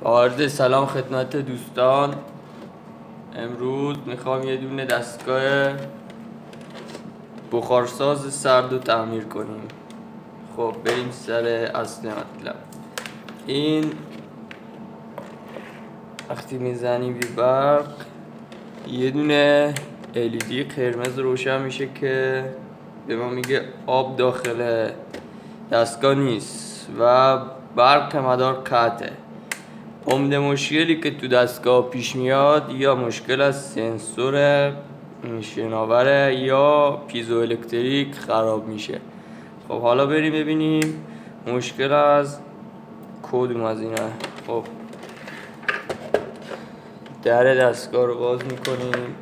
با عرض سلام خدمت دوستان. امروز میخوام یه دونه دستگاه بخارساز سرد رو تعمیر کنیم. خب بریم سر اصل مطلب. این وقتی میزنیم بی برق یه دونه LED قرمز روشن میشه که به ما میگه آب داخل دستگاه نیست و برق مدار قطعه. عمده مشکلی که تو دستگاه پیش میاد یا مشکل از سنسور شناوره یا پیزو الکتریک خراب میشه. خب حالا بریم ببینیم مشکل از کدوم از اینه. خب در دستگاه رو باز میکنیم.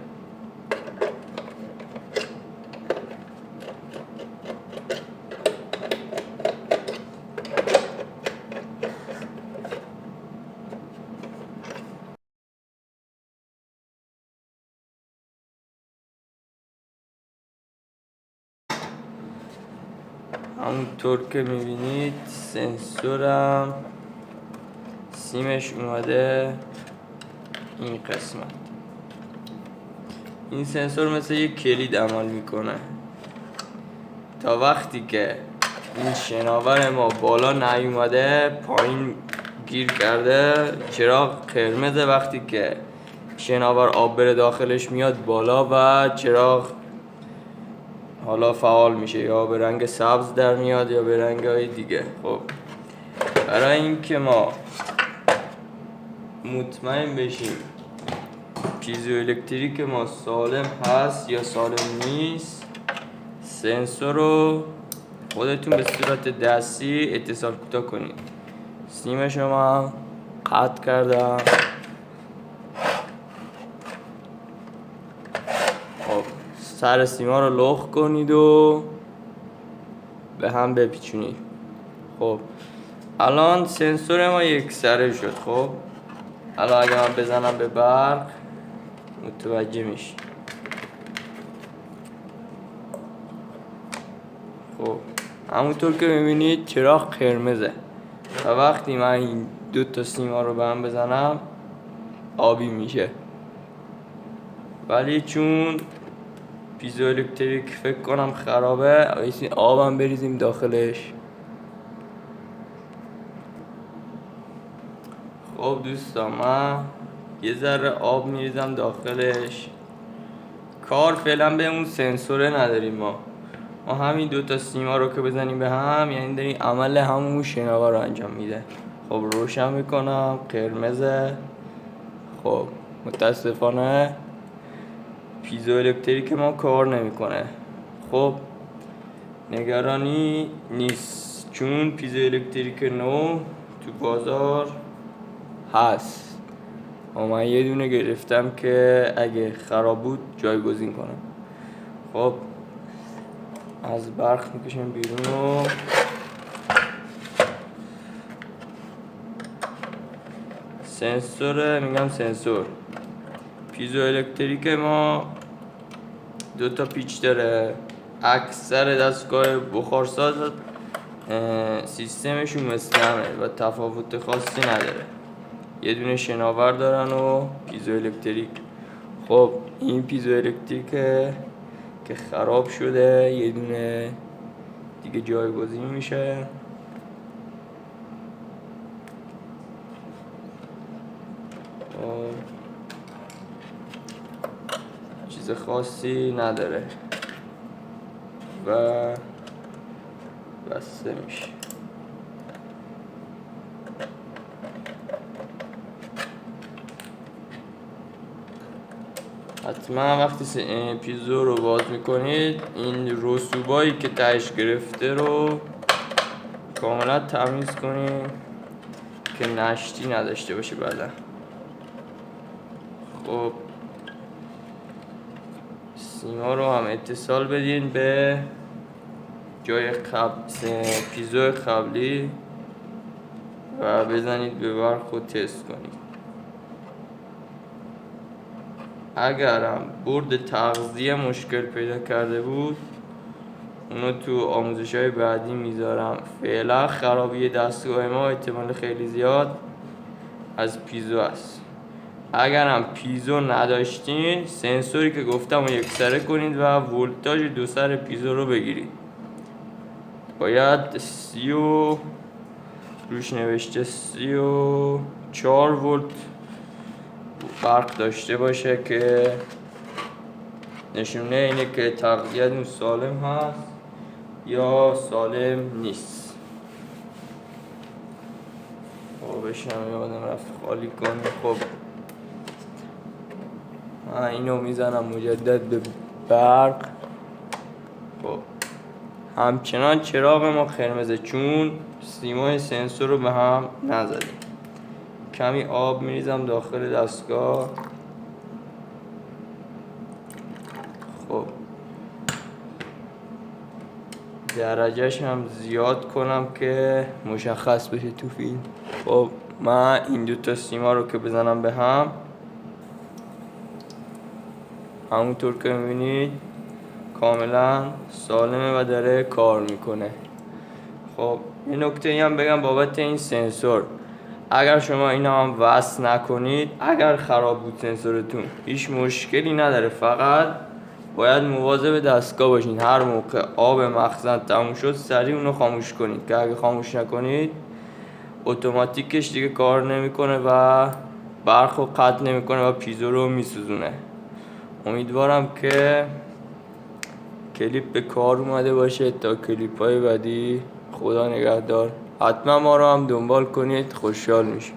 همونطور که میبینید سنسورم سیمش اومده این قسمت. این سنسور مثل یک کلید عمل میکنه تا وقتی که این شناور ما بالا نیومده پایین گیر کرده چراغ قرمزه، وقتی که شناور آب بره داخلش میاد بالا و چراغ حالا فعال میشه، یا به رنگ سبز در میاد یا به رنگ های دیگه. خب برای اینکه ما مطمئن بشیم پیزو الکتریک ما سالم هست یا سالم نیست، سنسور رو خودتون به صورت دستی اتصال کوتاه کنید. سیم شما قطع کردم. خب سر سیما رو لخ کنید و به هم بپیچونید. خب الان سنسور ما یک سره شد. خب الان اگه من بزنم به برق متوجه میشی. خب همونطور که میبینید چراغ قرمزه و وقتی من این دو تا سیما رو به هم بزنم آبی میشه، ولی چون پیزو الکتریک فکر کنم خرابه آبم بریزیم داخلش. خب دوستان من یه ذره آب میریزم داخلش. کار فعلا به اون سنسوره نداریم ما همین دو تا سیما رو که بزنیم به هم یعنی داریم عمل همون شناور رو انجام میده. خب روشن میکنم قرمزه. خب متاسفانه پیزو الکتریک ما کار نمیکنه. خب نگرانی نیست چون پیزو الکتریک نو تو بازار هست و من یه دونه گرفتم که اگه خراب بود جایگزین کنم. خب از برق میکشم بیرون و سنسور پیزو الکتریک ما دو تا پیچ داره. اکثر دستگاه بخارساز سیستمشون مثل همه و تفاوت خاصی نداره. یه دونه شناور دارن و پیزو الکتریک. خب این پیزو الکتریک که خراب شده یه دونه دیگه جایگزین میشه. چیز خاصی نداره و بسته میشه. حتما وقتی پیزو رو باز میکنید این رسوبایی که تهش گرفته رو کاملا تمیز کنید که نشتی نداشته باشه بعدا. خب سیما رو هم اتصال بدین به جای پیزو قبلی و بزنید به برق و تست کنید. اگرم برد تغذیه مشکل پیدا کرده بود اونو تو آموزش‌های بعدی میذارم. فعلا خرابی دستگاه ما احتمال خیلی زیاد از پیزو است. اگر هم پیزو نداشتین سنسوری که گفتم رو یکسره کنید و ولتاژ دو سر پیزو رو بگیرید. باید روش نوشته 34 ولت برق داشته باشه که نشونه اینه که تغذیه‌تون سالم هست یا سالم نیست. آبش هم یادم رفت خالی کنه. خب من اینو میزنم مجدد به برق. خب همچنان چراغ ما قرمزه چون سیمای سنسور رو به هم نزدیم. کمی آب میریزم داخل دستگاه. خب درجهش هم زیاد کنم که مشخص بشه تو فیلم. خب من این دوتا سیما رو که بزنم به هم، همونطور که میبینید کاملا سالمه و داره کار میکنه. خب یه نکته هم بگم بابت این سنسور، اگر شما اینا هم وصل نکنید، اگر خراب بود سنسورتون هیچ مشکلی نداره، فقط باید مواظب دستگاه باشین. هر موقع آب مخزن تموم شد سریع اونو خاموش کنید، که اگه خاموش نکنید اتوماتیکش دیگه کار نمیکنه و برق رو قطع نمیکنه و پیزو رو میسوزونه. امیدوارم که کلیپ به کار اومده باشه. تا کلیپ های بعدی خدا نگهدار. حتما ما رو هم دنبال کنید، خوشحال میشیم.